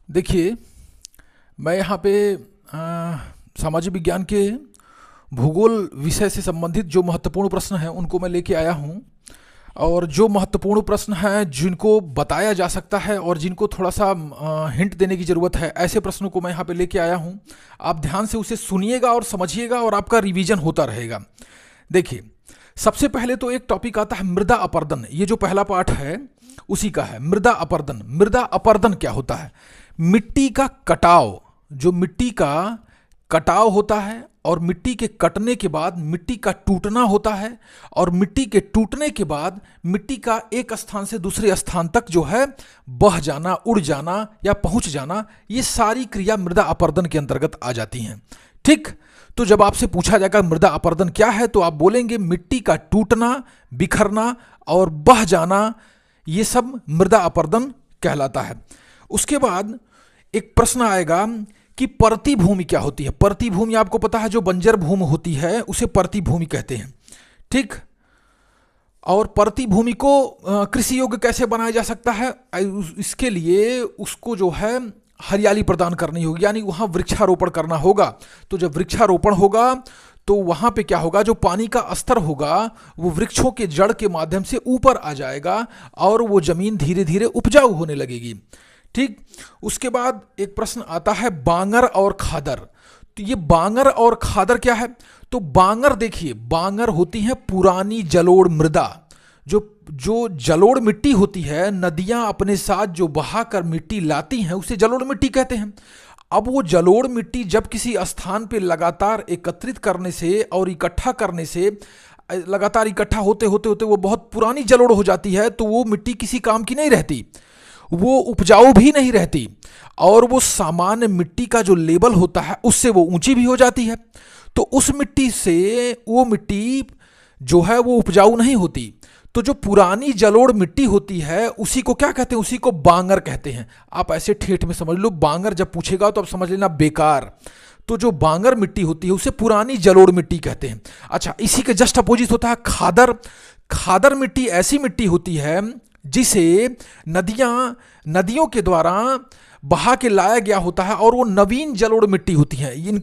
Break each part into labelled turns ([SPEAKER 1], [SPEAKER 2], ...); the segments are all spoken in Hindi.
[SPEAKER 1] देखिए, मैं यहाँ पे सामाजिक विज्ञान के भूगोल विषय से संबंधित जो महत्वपूर्ण प्रश्न हैं उनको मैं लेके आया हूँ। और जो महत्वपूर्ण प्रश्न हैं जिनको बताया जा सकता है और जिनको थोड़ा सा हिंट देने की ज़रूरत है, ऐसे प्रश्नों को मैं यहाँ पे लेके आया हूँ। आप ध्यान से उसे सुनिएगा और समझिएगा और आपका रिवीजन होता रहेगा। देखिए, सबसे पहले तो एक टॉपिक आता है मृदा अपरदन। ये जो पहला पार्ट है उसी का है मृदा अपरदन। मृदा अपरदन क्या होता है? मिट्टी का कटाव, जो मिट्टी का कटाव होता है और मिट्टी के कटने के बाद मिट्टी का टूटना होता है, और मिट्टी के टूटने के बाद मिट्टी का एक स्थान से दूसरे स्थान तक जो है बह जाना, उड़ जाना या पहुंच जाना, ये सारी क्रिया मृदा अपरदन के अंतर्गत आ जाती हैं। ठीक, तो जब आपसे पूछा जाएगा मृदा अपरदन क्या है, तो आप बोलेंगे मिट्टी का टूटना, बिखरना और बह जाना, ये सब मृदा अपरदन कहलाता है। उसके बाद एक प्रश्न आएगा कि परती भूमि क्या होती है। परती भूमि आपको पता है, जो बंजर भूमि होती है उसे परती भूमि कहते हैं। ठीक, और परती भूमि को कृषि योग्य कैसे बनाया जा सकता है? इसके लिए उसको जो है हरियाली प्रदान करनी होगी, यानी वहाँ वृक्षारोपण करना होगा। तो जब वृक्षारोपण होगा तो वहाँ पे क्या होगा, जो पानी का स्तर होगा वो वृक्षों के जड़ के माध्यम से ऊपर आ जाएगा और वो जमीन धीरे धीरे उपजाऊ होने लगेगी। ठीक, उसके बाद एक प्रश्न आता है बांगर और खादर। तो ये बांगर और खादर क्या है? तो बांगर, देखिए, बांगर होती है पुरानी जलोढ़ मृदा। जो जलोढ़ मिट्टी होती है, नदियां अपने साथ जो बहाकर मिट्टी लाती हैं उसे जलोढ़ मिट्टी कहते हैं। अब वो जलोढ़ मिट्टी जब किसी स्थान पे लगातार एकत्रित करने से और इकट्ठा करने से, लगातार इकट्ठा होते होते होते वो बहुत पुरानी जलोढ़ हो जाती है, तो वो मिट्टी किसी काम की नहीं रहती, वो उपजाऊ भी नहीं रहती, और वो सामान्य मिट्टी का जो लेवल होता है उससे वो ऊंची भी हो जाती है। तो उस मिट्टी से वो मिट्टी जो है वो उपजाऊ नहीं होती। तो जो पुरानी जलोढ़ मिट्टी होती है उसी को क्या कहते हैं? उसी को बांगर कहते हैं। आप ऐसे ठेठ में समझ लो, बांगर जब पूछेगा तो आप समझ लेना बेकार। तो जो बांगर मिट्टी होती है उसे पुरानी जलोढ़ मिट्टी कहते हैं। अच्छा, इसी के जस्ट अपोजिट होता है खादर। खादर मिट्टी ऐसी मिट्टी होती है जिसे नदियों के द्वारा बहा के लाया गया होता है, और वो नवीन जलोढ़ मिट्टी होती है। इन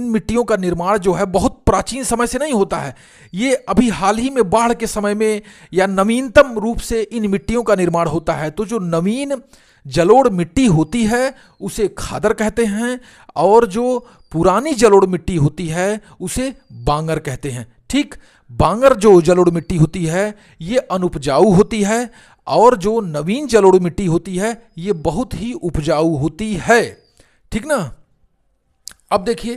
[SPEAKER 1] मिट्टियों का निर्माण जो है बहुत प्राचीन समय से नहीं होता है, ये अभी हाल ही में बाढ़ के समय में या नवीनतम रूप से इन मिट्टियों का निर्माण होता है। तो जो नवीन जलोढ़ मिट्टी होती है उसे खादर कहते हैं, और जो पुरानी जलोढ़ मिट्टी होती है उसे बांगर कहते हैं। ठीक, बांगर जो जलोढ़ मिट्टी होती है ये अनुपजाऊ होती है, और जो नवीन जलोढ़ मिट्टी होती है ये बहुत ही उपजाऊ होती है। ठीक ना। अब देखिए,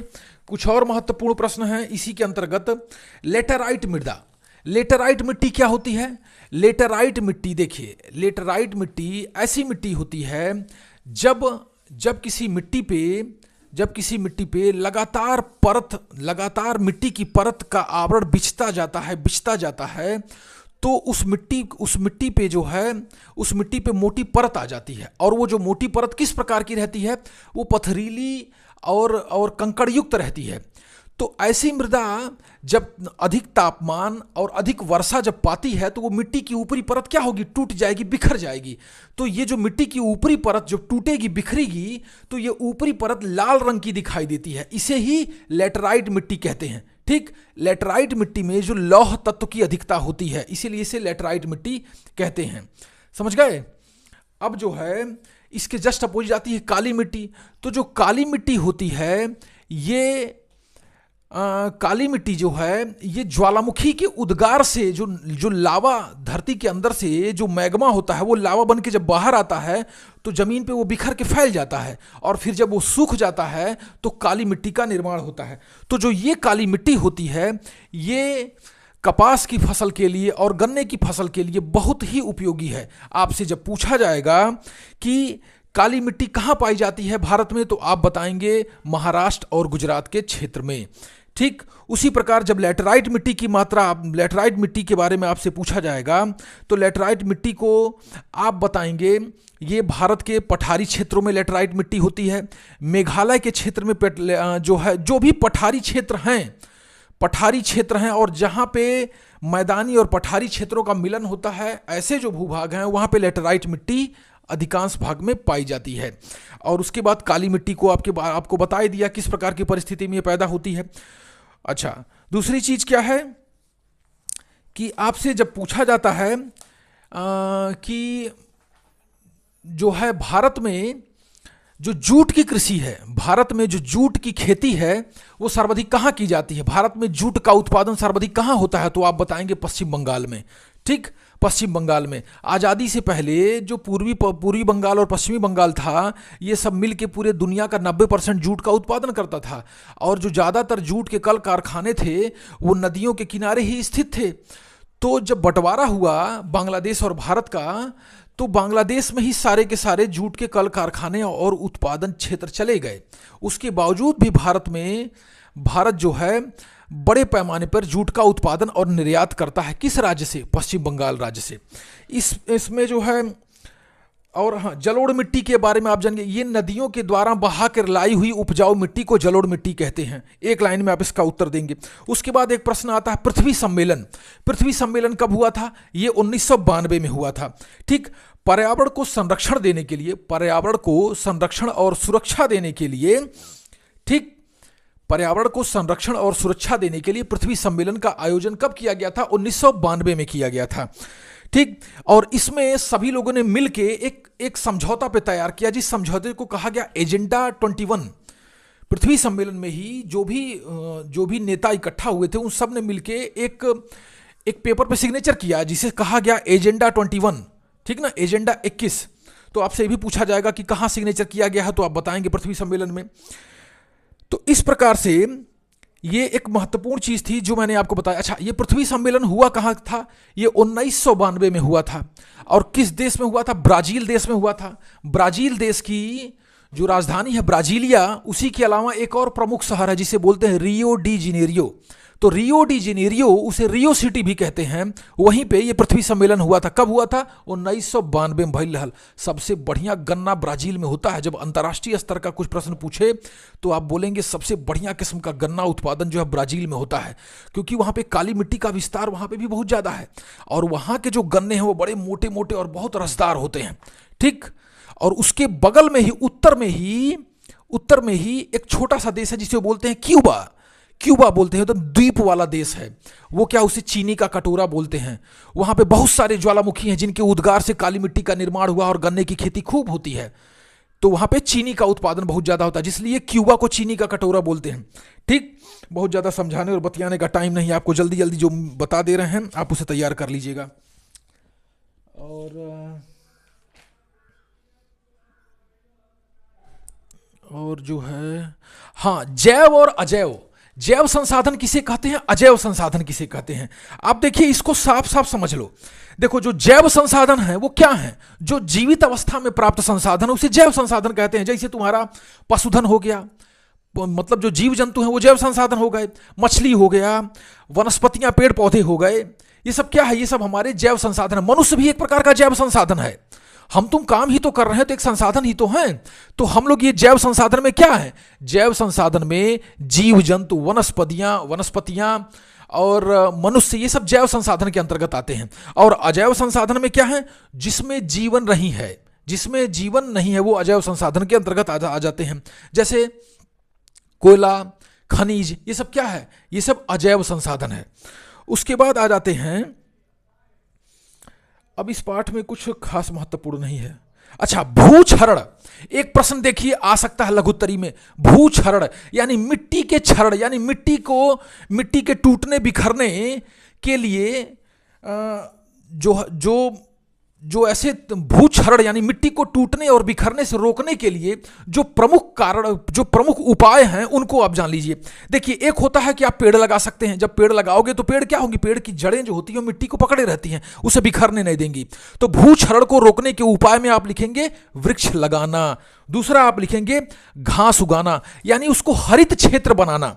[SPEAKER 1] कुछ और महत्वपूर्ण प्रश्न हैं इसी के अंतर्गत। लेटेराइट मृदा, लेटेराइट मिट्टी क्या होती है? लेटेराइट मिट्टी, देखिए, लेटेराइट मिट्टी ऐसी मिट्टी होती है जब किसी मिट्टी पे लगातार मिट्टी की परत का आवरण बिछता जाता है, तो उस मिट्टी पे जो है, उस मिट्टी पे मोटी परत आ जाती है। और वो जो मोटी परत किस प्रकार की रहती है? वो पथरीली और कंकड़ युक्त रहती है। तो ऐसी मृदा जब अधिक तापमान और अधिक वर्षा जब पाती है तो वो मिट्टी की ऊपरी परत क्या होगी? टूट जाएगी, बिखर जाएगी। तो ये जो मिट्टी की ऊपरी परत जब टूटेगी, बिखरेगी, तो ये ऊपरी परत लाल रंग की दिखाई देती है। इसे ही लेटेराइट मिट्टी कहते हैं। ठीक, लेटेराइट मिट्टी में जो लौह तत्व की अधिकता होती है, इसीलिए इसे लेटेराइट मिट्टी कहते हैं। समझ गए? अब जो है इसके जस्ट अपोजिट आती है काली मिट्टी। तो जो काली मिट्टी होती है, ये काली मिट्टी जो है ये ज्वालामुखी के उद्गार से जो लावा धरती के अंदर से जो मैग्मा होता है वो लावा बन के जब बाहर आता है तो जमीन पे वो बिखर के फैल जाता है, और फिर जब वो सूख जाता है तो काली मिट्टी का निर्माण होता है। तो जो ये काली मिट्टी होती है ये कपास की फसल के लिए और गन्ने की फसल के लिए बहुत ही उपयोगी है। आपसे जब पूछा जाएगा कि काली मिट्टी कहाँ पाई जाती है भारत में, तो आप बताएंगे महाराष्ट्र और गुजरात के क्षेत्र में। ठीक, उसी प्रकार जब लेटेराइट मिट्टी की मात्रा, लेटेराइट मिट्टी के बारे में आपसे पूछा जाएगा तो लेटेराइट मिट्टी को आप बताएंगे ये भारत के पठारी क्षेत्रों में लेटेराइट मिट्टी होती है। मेघालय के क्षेत्र में जो भी पठारी क्षेत्र हैं और जहाँ पे मैदानी और पठारी क्षेत्रों का मिलन होता है, ऐसे जो भूभाग हैं वहाँ पे लेटेराइट मिट्टी अधिकांश भाग में पाई जाती है। और उसके बाद काली मिट्टी को आपको बता ही दिया किस प्रकार की परिस्थिति में ये पैदा होती है। अच्छा, दूसरी चीज क्या है कि आपसे जब पूछा जाता है कि जो है भारत में जो जूट की कृषि है, भारत में जो जूट की खेती है वो सर्वाधिक कहाँ की जाती है, भारत में जूट का उत्पादन सर्वाधिक कहाँ होता है, तो आप बताएंगे पश्चिम बंगाल में। ठीक, पश्चिम बंगाल में। आज़ादी से पहले जो पूर्वी बंगाल और पश्चिमी बंगाल था, ये सब मिल के पूरे दुनिया का 90% जूट का उत्पादन करता था। और जो ज़्यादातर जूट के कल कारखाने थे वो नदियों के किनारे ही स्थित थे। तो जब बंटवारा हुआ बांग्लादेश और भारत का, तो बांग्लादेश में ही सारे के सारे जूट के कल कारखाने और उत्पादन क्षेत्र चले गए। उसके बावजूद भी भारत जो है बड़े पैमाने पर जूट का उत्पादन और निर्यात करता है। किस राज्य से? पश्चिम बंगाल राज्य से। इसमें जो है, और हाँ, जलोढ़ मिट्टी के बारे में आप जानेंगे। ये नदियों के द्वारा बहा कर लाई हुई उपजाऊ मिट्टी को जलोढ़ मिट्टी कहते हैं। एक लाइन में आप इसका उत्तर देंगे। उसके बाद एक प्रश्न आता है पृथ्वी सम्मेलन। पृथ्वी सम्मेलन कब हुआ था? ये 1992 में हुआ था। ठीक, पर्यावरण को संरक्षण देने के लिए, पर्यावरण को संरक्षण और सुरक्षा देने के लिए, ठीक, पर्यावरण को संरक्षण और सुरक्षा देने के लिए पृथ्वी सम्मेलन का आयोजन कब किया गया था? 1992 में किया गया था। ठीक, और इसमें सभी लोगों ने मिलके एक समझौता पे तैयार किया, जिस समझौते को कहा गया एजेंडा 21। पृथ्वी सम्मेलन में ही जो भी नेता इकट्ठा हुए थे उन सब ने मिलके एक पेपर पे सिग्नेचर किया जिसे कहा गया एजेंडा 21। ठीक ना, एजेंडा 21। तो आपसे ये भी पूछा जाएगा कि कहाँ सिग्नेचर किया गया है, तो आप बताएंगे पृथ्वी सम्मेलन में। तो इस प्रकार से ये एक महत्वपूर्ण चीज थी जो मैंने आपको बताया। अच्छा, ये पृथ्वी सम्मेलन हुआ कहाँ था? ये 1992 में हुआ था। और किस देश में हुआ था? ब्राजील देश में हुआ था। ब्राजील देश की जो राजधानी है ब्राजीलिया, उसी के अलावा एक और प्रमुख शहर है जिसे बोलते हैं रियो डी जेनेरियो। तो रियो डी जेनेरियो, उसे रियो सिटी भी कहते हैं, वहीं पे ये पृथ्वी सम्मेलन हुआ था। कब हुआ था? 1992 में भइल रहल। सबसे बढ़िया गन्ना ब्राजील में होता है। जब अंतर्राष्ट्रीय स्तर का कुछ प्रश्न पूछे तो आप बोलेंगे सबसे बढ़िया किस्म का गन्ना उत्पादन जो है ब्राजील में होता है, क्योंकि वहाँ पे काली मिट्टी का विस्तार वहाँ पे भी बहुत ज़्यादा है। और वहाँ के जो गन्ने हैं वो बड़े मोटे मोटे और बहुत रसदार होते हैं। ठीक, और उसके बगल में ही उत्तर में ही एक छोटा सा देश है जिसे बोलते हैं क्यूबा बोलते हैं। तो द्वीप वाला देश है वो। क्या, उसे चीनी का कटोरा बोलते हैं। वहां पे बहुत सारे ज्वालामुखी हैं जिनके उद्गार से काली मिट्टी का निर्माण हुआ और गन्ने की खेती खूब होती है। तो वहां पे चीनी का उत्पादन बहुत ज्यादा होता है, जिसलिए क्यूबा को चीनी का कटोरा बोलते हैं। ठीक, बहुत ज्यादा समझाने और बतियाने का टाइम नहीं है, आपको जल्दी जल्दी जो बता दे रहे हैं आप उसे तैयार कर लीजिएगा। और जो है, हाँ, जैव और अजैव। जैव संसाधन किसे कहते हैं, अजैव संसाधन किसे कहते हैं? आप देखिए, इसको साफ साफ समझ लो। देखो, जो जैव संसाधन है वो क्या है? जो जीवित अवस्था में प्राप्त संसाधन उसे जैव संसाधन कहते हैं। जैसे तुम्हारा पशुधन हो गया, मतलब जो जीव जंतु हैं वो जैव संसाधन हो गए। मछली हो गया, वनस्पतियां, पेड़ पौधे हो गए, ये सब क्या है? ये सब हमारे जैव संसाधन है। मनुष्य भी एक प्रकार का जैव संसाधन है। हम तुम काम ही तो कर रहे हैं तो एक संसाधन ही तो हैं। तो हम लोग ये जैव संसाधन में क्या है? जैव संसाधन में जीव जंतु, वनस्पतियां और मनुष्य, ये सब जैव संसाधन के अंतर्गत आते हैं। और अजैव संसाधन में क्या है? जिसमें जीवन नहीं है, जिसमें जीवन नहीं है वो अजैव संसाधन के अंतर्गत आ जाते हैं। जैसे कोयला, खनिज, ये सब क्या है? ये सब अजैव संसाधन है। उसके बाद आ जाते हैं, अब इस पाठ में कुछ खास महत्वपूर्ण नहीं है। अच्छा, भूक्षरण। एक प्रश्न देखिए आ सकता है लघुत्तरी में। भूक्षरण यानी मिट्टी के क्षरण, यानी मिट्टी के टूटने बिखरने के लिए जो ऐसे भूक्षरण यानी मिट्टी को टूटने और बिखरने से रोकने के लिए जो प्रमुख उपाय हैं उनको आप जान लीजिए। देखिए, एक होता है कि आप पेड़ लगा सकते हैं। जब पेड़ लगाओगे तो पेड़ क्या होंगी? पेड़ की जड़ें जो होती हैं मिट्टी को पकड़े रहती हैं, उसे बिखरने नहीं देंगी। तो भूक्षरण को रोकने के उपाय में आप लिखेंगे वृक्ष लगाना। दूसरा आप लिखेंगे घास उगाना, यानी उसको हरित क्षेत्र बनाना।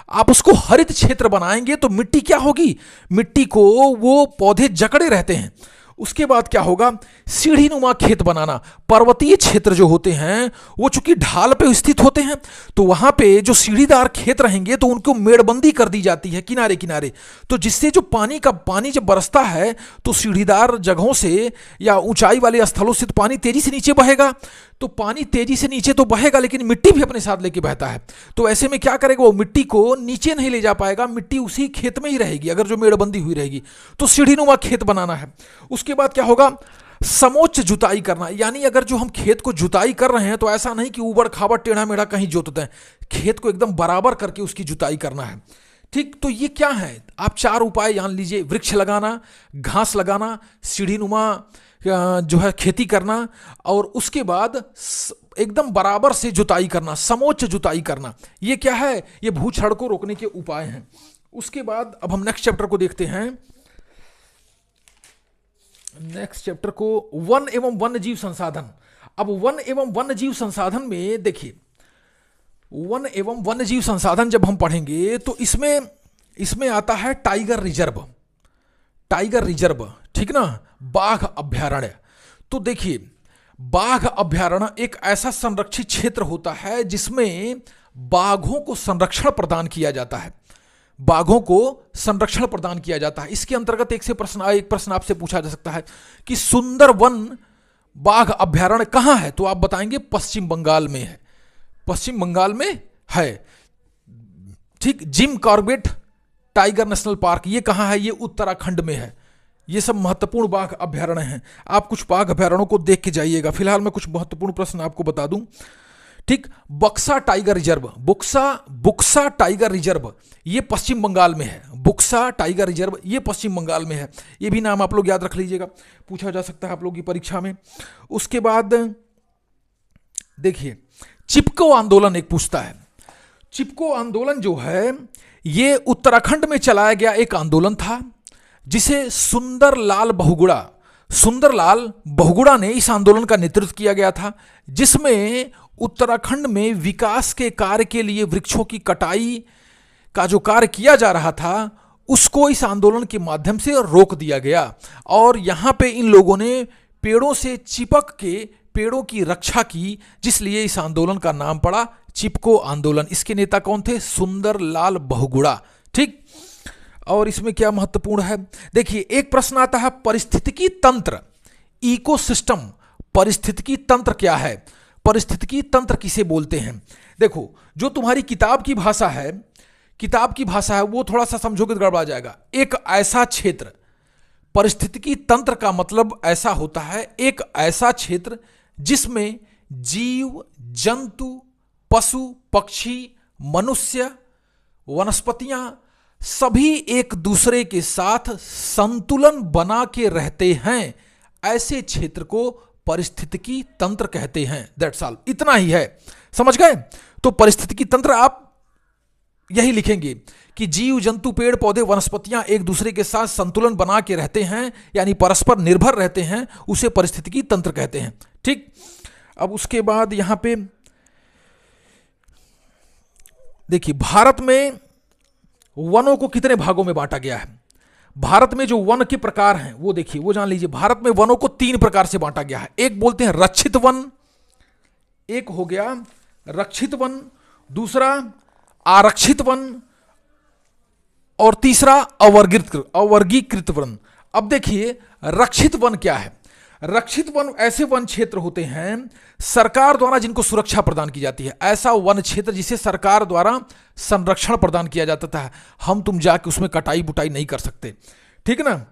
[SPEAKER 1] आप उसको हरित क्षेत्र बनाएंगे तो मिट्टी क्या होगी? मिट्टी को वो पौधे जकड़े रहते हैं, उसके बाद क्या होगा, सीढ़ी नुमा खेत बनाना। पर्वतीय क्षेत्र जो होते हैं वो चूंकि ढाल पे स्थित होते हैं, तो वहां पे जो सीढ़ीदार खेत रहेंगे तो उनको मेड़बंदी कर दी जाती है किनारे किनारे, तो जिससे जो पानी जब बरसता है तो सीढ़ीदार जगहों से या ऊंचाई वाले स्थलों से तो पानी तेजी से नीचे बहेगा। तो पानी तेजी से नीचे तो बहेगा लेकिन मिट्टी भी अपने साथ लेके बहता है, तो ऐसे में क्या करेगा, वो मिट्टी को नीचे नहीं ले जा पाएगा, मिट्टी उसी खेत में ही रहेगी अगर जो मेड़बंदी हुई रहेगी। तो सीढ़ीनुमा खेत बनाना है। उसके बाद क्या होगा, समोच्च जुताई करना, यानी अगर जो हम खेत को जुताई कर रहे हैं तो ऐसा नहीं कि ऊबड़ खाबड़ टेढ़ा मेढ़ा कहीं जोतते हैं, खेत को एकदम बराबर करके उसकी जुताई करना है। ठीक, तो ये क्या है, आप 4 उपाय जान लीजिए, वृक्ष लगाना, घास लगाना, सीढ़ीनुमा जो है खेती करना, और उसके बाद एकदम बराबर से जुताई करना, समोच्च जुताई करना। ये क्या है, ये भूक्षरण को रोकने के उपाय हैं। उसके बाद अब हम नेक्स्ट चैप्टर को देखते हैं। नेक्स्ट चैप्टर को वन एवं वन्य जीव संसाधन। अब वन एवं वन्य जीव संसाधन में देखिए, वन एवं वन्य जीव संसाधन जब हम पढ़ेंगे तो इसमें आता है टाइगर रिजर्व, टाइगर रिजर्व, ठीक ना, बाघ अभ्यारण्य। तो देखिए, बाघ अभ्यारण्य एक ऐसा संरक्षित क्षेत्र होता है जिसमें बाघों को संरक्षण प्रदान किया जाता है, बाघों को संरक्षण प्रदान किया जाता है। इसके अंतर्गत एक प्रश्न आपसे पूछा जा सकता है कि सुंदरवन बाघ अभ्यारण्य कहां है, तो आप बताएंगे पश्चिम बंगाल में है, पश्चिम बंगाल में है। ठीक, Jim Corbett tiger national park ये कहां है, ये उत्तराखंड में है। ये सब महत्वपूर्ण बाघ अभ्यारण्य हैं। आप कुछ बाघ अभ्यारण्यों को देख के जाइएगा। फिलहाल मैं कुछ महत्वपूर्ण प्रश्न आपको बता दूं। ठीक, Buxa tiger reserve, Buxa tiger reserve ये पश्चिम बंगाल में है, बुक्सा टाइगर रिजर्व ये पश्चिम बंगाल में है। ये भी नाम आप लोग याद रख लीजिएगा, पूछा जा सकता है आप लोग की परीक्षा में। उसके बाद देखिए, चिपको आंदोलन एक पूछता है। चिपको आंदोलन जो है ये उत्तराखंड में चलाया गया एक आंदोलन था जिसे सुंदरलाल बहुगुणा ने इस आंदोलन का नेतृत्व किया गया था, जिसमें उत्तराखंड में विकास के कार्य के लिए वृक्षों की कटाई का जो कार्य किया जा रहा था उसको इस आंदोलन के माध्यम से रोक दिया गया। और यहां पे इन लोगों ने पेड़ों से चिपक के पेड़ों की रक्षा की, जिसलिए इस आंदोलन का नाम पड़ा चिपको आंदोलन। इसके नेता कौन थे, सुंदरलाल बहुगुणा। ठीक, और इसमें क्या महत्वपूर्ण है, देखिए एक प्रश्न आता है पारिस्थितिकी तंत्र, इकोसिस्टम। पारिस्थितिकी तंत्र क्या है, पारिस्थितिकी तंत्र किसे बोलते हैं। देखो, जो तुम्हारी किताब की भाषा है वो थोड़ा सा समझोगे तो गड़बड़ा जाएगा। एक ऐसा क्षेत्र, पारिस्थितिकी तंत्र का मतलब ऐसा होता है एक ऐसा क्षेत्र जिसमें जीव जंतु, पशु पक्षी, मनुष्य, वनस्पतियां सभी एक दूसरे के साथ संतुलन बना के रहते हैं, ऐसे क्षेत्र को पारिस्थितिकी तंत्र कहते हैं। दैट्स ऑल, इतना ही है, समझ गए। तो पारिस्थितिकी तंत्र आप यही लिखेंगे कि जीव जंतु पेड़ पौधे वनस्पतियां एक दूसरे के साथ संतुलन बना के रहते हैं, यानी परस्पर निर्भर रहते हैं, उसे पारिस्थितिकी तंत्र कहते हैं। ठीक, अब उसके बाद यहां पे देखिए, भारत में वनों को कितने भागों में बांटा गया है। भारत में जो वन के प्रकार हैं वो देखिए, वो जान लीजिए। भारत में वनों को 3 प्रकार से बांटा गया है। एक बोलते हैं रक्षित वन, एक हो गया रक्षित वन, दूसरा आरक्षित वन, और तीसरा अवर्गीकृत वन। अब देखिए, रक्षित वन क्या है। रक्षित वन ऐसे वन क्षेत्र होते हैं सरकार द्वारा जिनको सुरक्षा प्रदान की जाती है, ऐसा वन क्षेत्र जिसे सरकार द्वारा संरक्षण प्रदान किया जाता है। हम तुम जाके उसमें कटाई बुटाई नहीं कर सकते, ठीक है ना।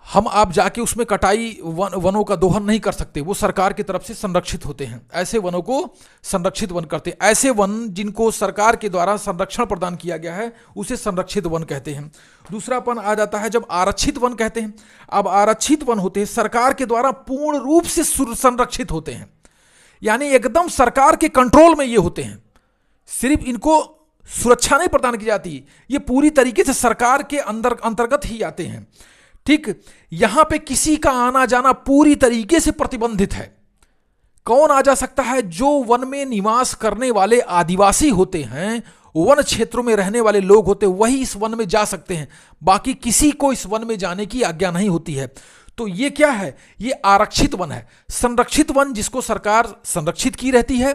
[SPEAKER 1] हम आप जाके उसमें वनों का दोहन नहीं कर सकते, वो सरकार की तरफ से संरक्षित होते हैं। ऐसे वनों को संरक्षित वन कहते हैं। ऐसे वन जिनको सरकार के द्वारा संरक्षण प्रदान किया गया है उसे संरक्षित वन कहते हैं। दूसरापन आ जाता है जब आरक्षित वन कहते हैं। अब आरक्षित वन होते हैं सरकार के द्वारा पूर्ण रूप से संरक्षित होते हैं, यानी एकदम सरकार के कंट्रोल में ये होते हैं, सिर्फ इनको सुरक्षा नहीं प्रदान की जाती, ये पूरी तरीके से सरकार के अंतर्गत ही आते हैं। ठीक, यहां पे किसी का आना जाना पूरी तरीके से प्रतिबंधित है। कौन आ जा सकता है, जो वन में निवास करने वाले आदिवासी होते हैं, वन क्षेत्रों में रहने वाले लोग होते हैं, वही इस वन में जा सकते हैं, बाकी किसी को इस वन में जाने की आज्ञा नहीं होती है। तो ये क्या है, ये आरक्षित वन है। संरक्षित वन जिसको सरकार संरक्षित की रहती है,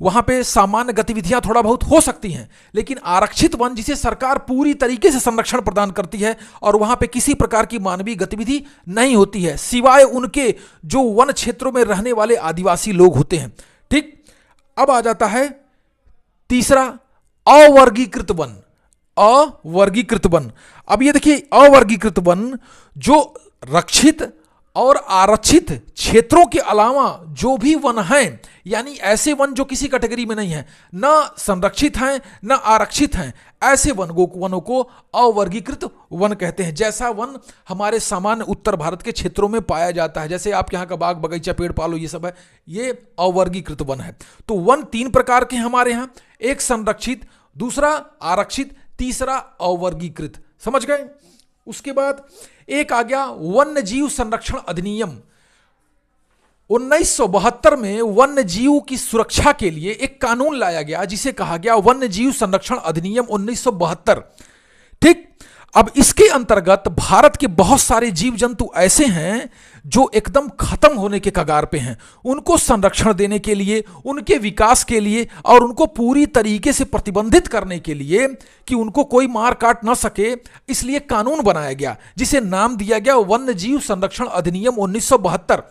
[SPEAKER 1] वहां पे सामान्य गतिविधियां थोड़ा बहुत हो सकती हैं, लेकिन आरक्षित वन जिसे सरकार पूरी तरीके से संरक्षण प्रदान करती है और वहां पे किसी प्रकार की मानवीय गतिविधि नहीं होती है, सिवाय उनके जो वन क्षेत्रों में रहने वाले आदिवासी लोग होते हैं। ठीक, अब आ जाता है तीसरा, अवर्गीकृत वन। अवर्गीकृत वन, अब ये देखिए, अवर्गीकृत वन जो रक्षित और आरक्षित क्षेत्रों के अलावा जो भी वन हैं, यानी ऐसे वन जो किसी कैटेगरी में नहीं है, न संरक्षित हैं न आरक्षित हैं, ऐसे वनों को अवर्गीकृत वन कहते हैं। जैसा वन हमारे सामान्य उत्तर भारत के क्षेत्रों में पाया जाता है, जैसे आप यहाँ का बाग बगीचा पेड़ पालो ये सब है, ये अवर्गीकृत वन है। तो वन तीन प्रकार के हमारे यहाँ, एक संरक्षित, दूसरा आरक्षित, तीसरा अवर्गीकृत। समझ गए? उसके बाद एक आ गया वन्य जीव संरक्षण अधिनियम। 1972 में वन्य जीव की सुरक्षा के लिए एक कानून लाया गया जिसे कहा गया वन्य जीव संरक्षण अधिनियम 1972। ठीक, अब इसके अंतर्गत भारत के बहुत सारे जीव जंतु ऐसे हैं जो एकदम खत्म होने के कगार पे हैं। उनको संरक्षण देने के लिए, उनके विकास के लिए और उनको पूरी तरीके से प्रतिबंधित करने के लिए कि उनको कोई मार काट ना सके, इसलिए कानून बनाया गया जिसे नाम दिया गया वन्य जीव संरक्षण अधिनियम 1972।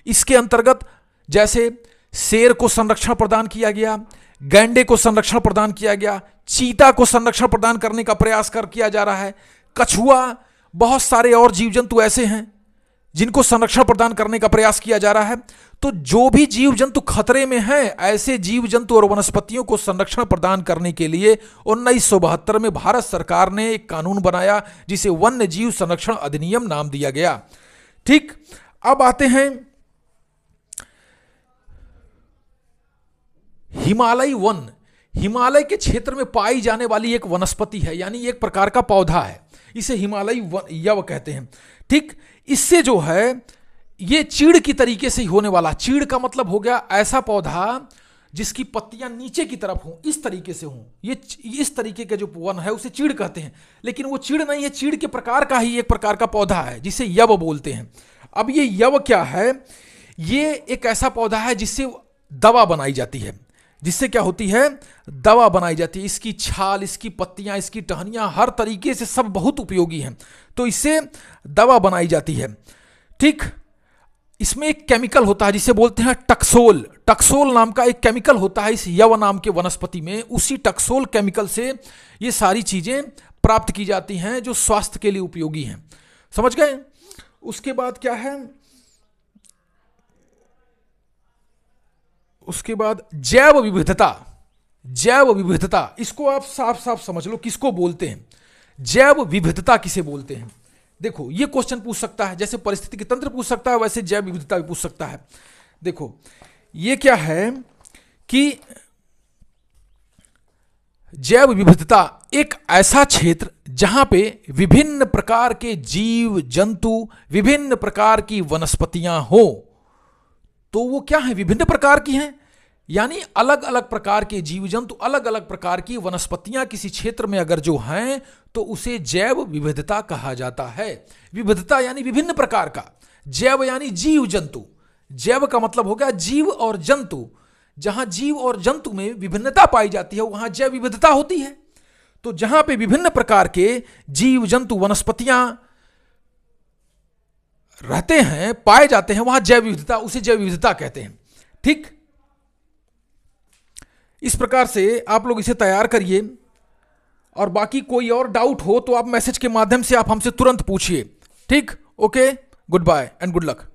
[SPEAKER 1] इसके अंतर्गत जैसे शेर को संरक्षण प्रदान किया गया, गैंडे को संरक्षण प्रदान किया गया, चीता को संरक्षण प्रदान करने का प्रयास किया जा रहा है, कछुआ, बहुत सारे और जीव जंतु ऐसे हैं जिनको संरक्षण प्रदान करने का प्रयास किया जा रहा है। तो जो भी जीव जंतु खतरे में हैं, ऐसे जीव जंतु और वनस्पतियों को संरक्षण प्रदान करने के लिए 1972 में भारत सरकार ने एक कानून बनाया जिसे वन्य जीव संरक्षण अधिनियम नाम दिया गया। ठीक, अब आते हैं हिमालयी वन। हिमालय के क्षेत्र में पाई जाने वाली एक वनस्पति है, यानी एक प्रकार का पौधा है, इसे हिमालयी यव कहते हैं। ठीक, इससे जो है ये चीड़ की तरीके से ही होने वाला। चीड़ का मतलब हो गया ऐसा पौधा जिसकी पत्तियां नीचे की तरफ हों, इस तरीके से हों। ये इस तरीके का जो वन है उसे चीड़ कहते हैं, लेकिन वो चीड़ नहीं है, चीड़ के प्रकार का ही एक प्रकार का पौधा है जिसे यव बोलते हैं। अब ये यव क्या है? ये एक ऐसा पौधा है जिससे दवा बनाई जाती है। जिससे क्या होती है? दवा बनाई जाती है। इसकी छाल, इसकी पत्तियां, इसकी टहनियां हर तरीके से सब बहुत उपयोगी हैं, तो इससे दवा बनाई जाती है। ठीक, इसमें एक केमिकल होता है जिसे बोलते हैं टक्सोल। टक्सोल नाम का एक केमिकल होता है इस यव नाम के वनस्पति में। उसी टक्सोल केमिकल से ये सारी चीजें प्राप्त की जाती हैं जो स्वास्थ्य के लिए उपयोगी हैं। समझ गए? उसके बाद क्या है? उसके बाद जैव विविधता। जैव विविधता, इसको आप साफ साफ समझ लो किसको बोलते हैं। जैव विविधता किसे बोलते हैं? देखो, ये क्वेश्चन पूछ सकता है, जैसे परिस्थितिकी तंत्र पूछ सकता है वैसे जैव विविधता भी पूछ सकता है। देखो, ये क्या है कि जैव विविधता एक ऐसा क्षेत्र जहां पे विभिन्न प्रकार के जीव जंतु, विभिन्न प्रकार की वनस्पतियां हो। तो वो क्या है? विभिन्न प्रकार की हैं, यानी अलग अलग प्रकार के जीव जंतु, अलग अलग प्रकार की वनस्पतियां किसी क्षेत्र में अगर जो हैं तो उसे जैव विविधता कहा जाता है। विविधता यानी विभिन्न प्रकार का, जैव यानी जीव जंतु। जैव का मतलब हो गया जीव और जंतु। जहां जीव और जंतु में विभिन्नता पाई जाती है वहां जैव विविधता होती है। तो जहां पे विभिन्न प्रकार के जीव जंतु वनस्पतियां रहते हैं, पाए जाते हैं, वहां जैव विविधता, उसे जैव विविधता कहते हैं। ठीक, इस प्रकार से आप लोग इसे तैयार करिए, और बाकी कोई और डाउट हो तो आप मैसेज के माध्यम से आप हमसे तुरंत पूछिए। ठीक, okay, good bye and good luck.